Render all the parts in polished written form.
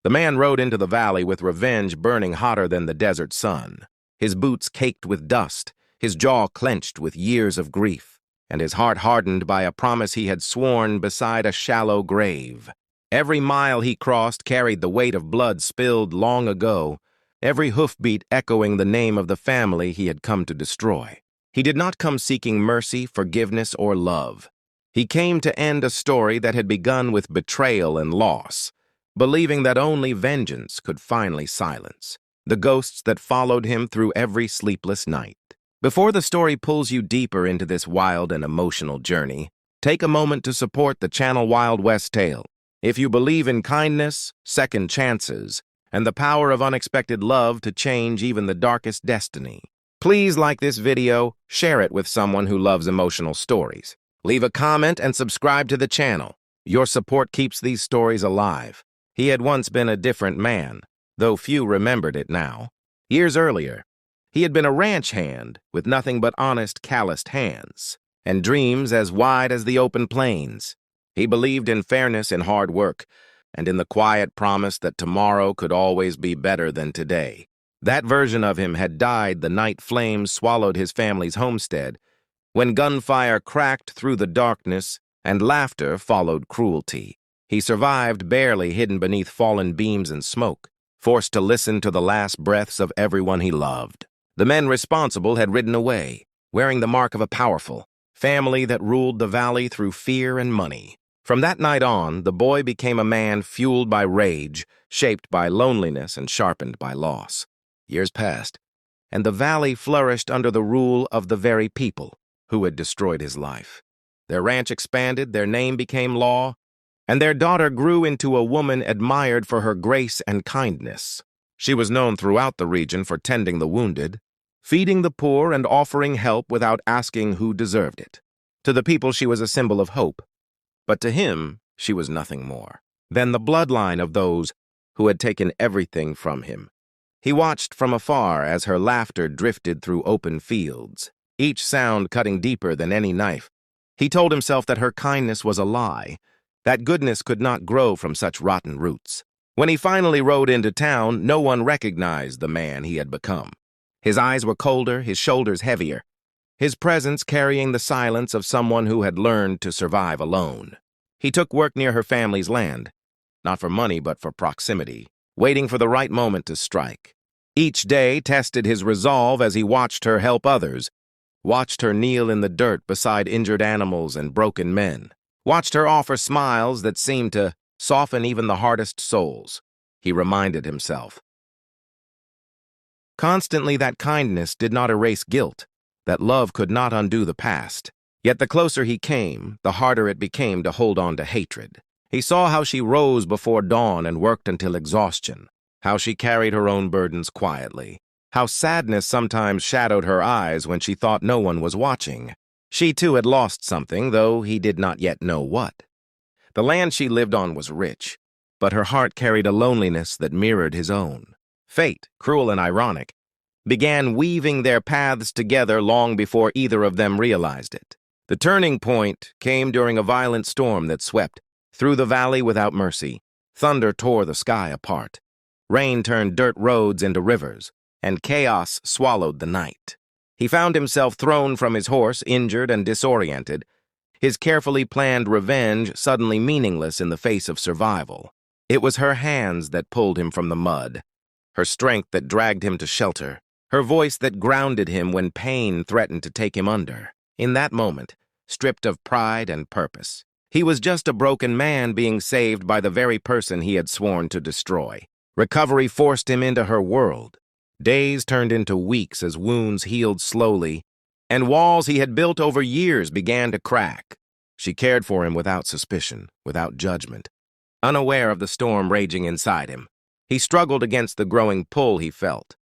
The man rode into the valley with revenge burning hotter than the desert sun, his boots caked with dust, his jaw clenched with years of grief, and his heart hardened by a promise he had sworn beside a shallow grave. Every mile he crossed carried the weight of blood spilled long ago, every hoofbeat echoing the name of the family he had come to destroy. He did not come seeking mercy, forgiveness, or love. He came to end a story that had begun with betrayal and loss, believing that only vengeance could finally silence the ghosts that followed him through every sleepless night. Before the story pulls you deeper into this wild and emotional journey, take a moment to support the channel Wild West Tale. If you believe in kindness, second chances, and the power of unexpected love to change even the darkest destiny, please like this video, share it with someone who loves emotional stories. Leave a comment and subscribe to the channel. Your support keeps these stories alive. He had once been a different man, though few remembered it now. Years earlier, he had been a ranch hand with nothing but honest, calloused hands, and dreams as wide as the open plains. He believed in fairness and hard work, and in the quiet promise that tomorrow could always be better than today. That version of him had died the night flames swallowed his family's homestead, when gunfire cracked through the darkness and laughter followed cruelty. He survived barely hidden beneath fallen beams and smoke, forced to listen to the last breaths of everyone he loved. The men responsible had ridden away, wearing the mark of a powerful family that ruled the valley through fear and money. From that night on, the boy became a man fueled by rage, shaped by loneliness, and sharpened by loss. Years passed, and the valley flourished under the rule of the very people who had destroyed his life. Their ranch expanded, their name became law, and their daughter grew into a woman admired for her grace and kindness. She was known throughout the region for tending the wounded, feeding the poor, and offering help without asking who deserved it. To the people, she was a symbol of hope, but to him, she was nothing more than the bloodline of those who had taken everything from him. He watched from afar as her laughter drifted through open fields, each sound cutting deeper than any knife. He told himself that her kindness was a lie, that goodness could not grow from such rotten roots. When he finally rode into town, no one recognized the man he had become. His eyes were colder, his shoulders heavier, his presence carrying the silence of someone who had learned to survive alone. He took work near her family's land, not for money but for proximity, waiting for the right moment to strike. Each day tested his resolve as he watched her help others, watched her kneel in the dirt beside injured animals and broken men, watched her offer smiles that seemed to soften even the hardest souls. He reminded himself constantly that kindness did not erase guilt, that love could not undo the past. Yet the closer he came, the harder it became to hold on to hatred. He saw how she rose before dawn and worked until exhaustion, how she carried her own burdens quietly, how sadness sometimes shadowed her eyes when she thought no one was watching. She too had lost something, though he did not yet know what. The land she lived on was rich, but her heart carried a loneliness that mirrored his own. Fate, cruel and ironic, began weaving their paths together long before either of them realized it. The turning point came during a violent storm that swept through the valley without mercy. Thunder tore the sky apart. Rain turned dirt roads into rivers, and chaos swallowed the night. He found himself thrown from his horse, injured and disoriented, his carefully planned revenge suddenly meaningless in the face of survival. It was her hands that pulled him from the mud, her strength that dragged him to shelter, her voice that grounded him when pain threatened to take him under. In that moment, stripped of pride and purpose, he was just a broken man being saved by the very person he had sworn to destroy. Recovery forced him into her world. Days turned into weeks as wounds healed slowly, and walls he had built over years began to crack. She cared for him without suspicion, without judgment, unaware of the storm raging inside him. He struggled against the growing pull he felt,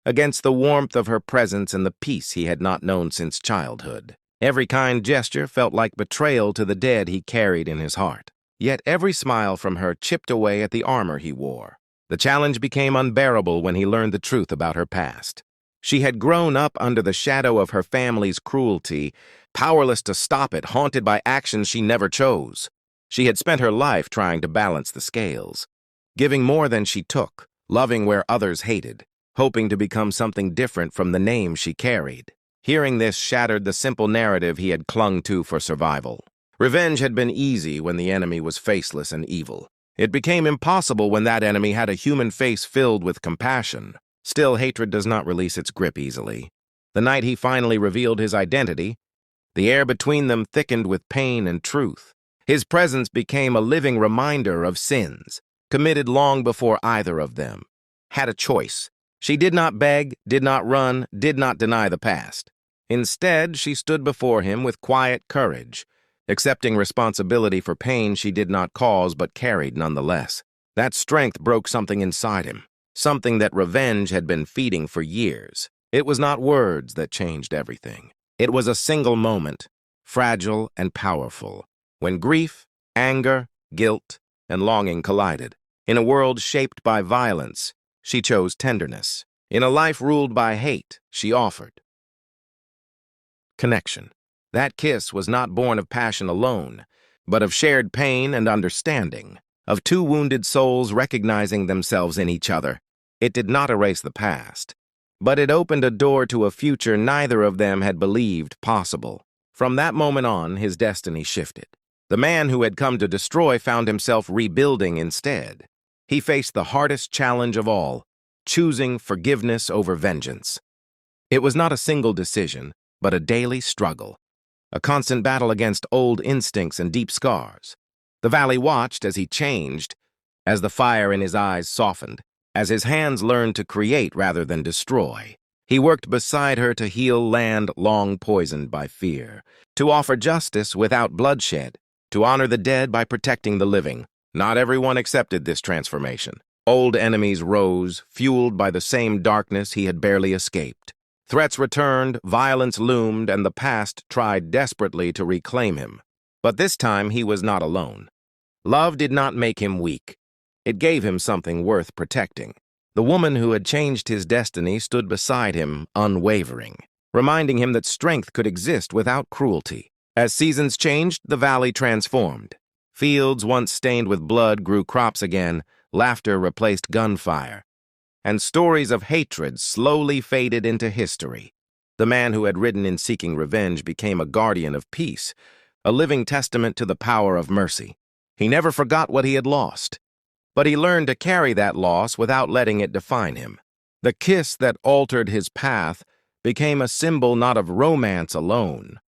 against the warmth of her presence and the peace he had not known since childhood. Every kind gesture felt like betrayal to the dead he carried in his heart. Yet every smile from her chipped away at the armor he wore. The challenge became unbearable when he learned the truth about her past. She had grown up under the shadow of her family's cruelty, powerless to stop it, haunted by actions she never chose. She had spent her life trying to balance the scales, giving more than she took, loving where others hated, hoping to become something different from the name she carried. Hearing this shattered the simple narrative he had clung to for survival. Revenge had been easy when the enemy was faceless and evil. It became impossible when that enemy had a human face filled with compassion. Still, hatred does not release its grip easily. The night he finally revealed his identity, the air between them thickened with pain and truth. His presence became a living reminder of sins, committed long before either of them had a choice. She did not beg, did not run, did not deny the past. Instead, she stood before him with quiet courage, accepting responsibility for pain she did not cause but carried nonetheless. That strength broke something inside him, something that revenge had been feeding for years. It was not words that changed everything. It was a single moment, fragile and powerful, when grief, anger, guilt, and longing collided. In a world shaped by violence, she chose tenderness. In a life ruled by hate, she offered connection. That kiss was not born of passion alone, but of shared pain and understanding, of two wounded souls recognizing themselves in each other. It did not erase the past, but it opened a door to a future neither of them had believed possible. From that moment on, his destiny shifted. The man who had come to destroy found himself rebuilding instead. He faced the hardest challenge of all, choosing forgiveness over vengeance. It was not a single decision, but a daily struggle, a constant battle against old instincts and deep scars. The valley watched as he changed, as the fire in his eyes softened, as his hands learned to create rather than destroy. He worked beside her to heal land long poisoned by fear, to offer justice without bloodshed, to honor the dead by protecting the living. Not everyone accepted this transformation. Old enemies rose, fueled by the same darkness he had barely escaped. Threats returned, violence loomed, and the past tried desperately to reclaim him. But this time he was not alone. Love did not make him weak. It gave him something worth protecting. The woman who had changed his destiny stood beside him, unwavering, reminding him that strength could exist without cruelty. As seasons changed, the valley transformed. Fields once stained with blood grew crops again, laughter replaced gunfire, and stories of hatred slowly faded into history. The man who had ridden in seeking revenge became a guardian of peace, a living testament to the power of mercy. He never forgot what he had lost, but he learned to carry that loss without letting it define him. The kiss that altered his path became a symbol not of romance alone,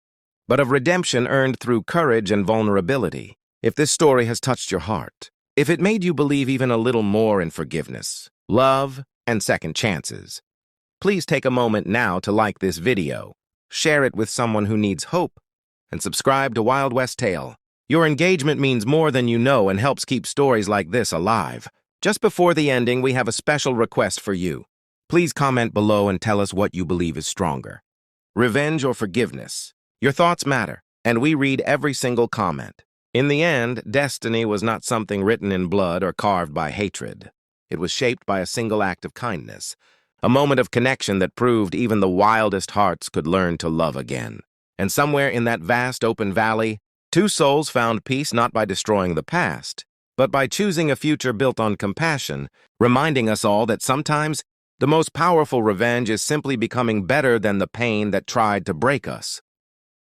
but of redemption earned through courage and vulnerability. If this story has touched your heart, if it made you believe even a little more in forgiveness, love, and second chances, please take a moment now to like this video, share it with someone who needs hope, and subscribe to Wild West Tale. Your engagement means more than you know and helps keep stories like this alive. Just before the ending, we have a special request for you. Please comment below and tell us what you believe is stronger, revenge or forgiveness. Your thoughts matter, and we read every single comment. In the end, destiny was not something written in blood or carved by hatred. It was shaped by a single act of kindness, a moment of connection that proved even the wildest hearts could learn to love again. And somewhere in that vast open valley, two souls found peace not by destroying the past, but by choosing a future built on compassion, reminding us all that sometimes the most powerful revenge is simply becoming better than the pain that tried to break us.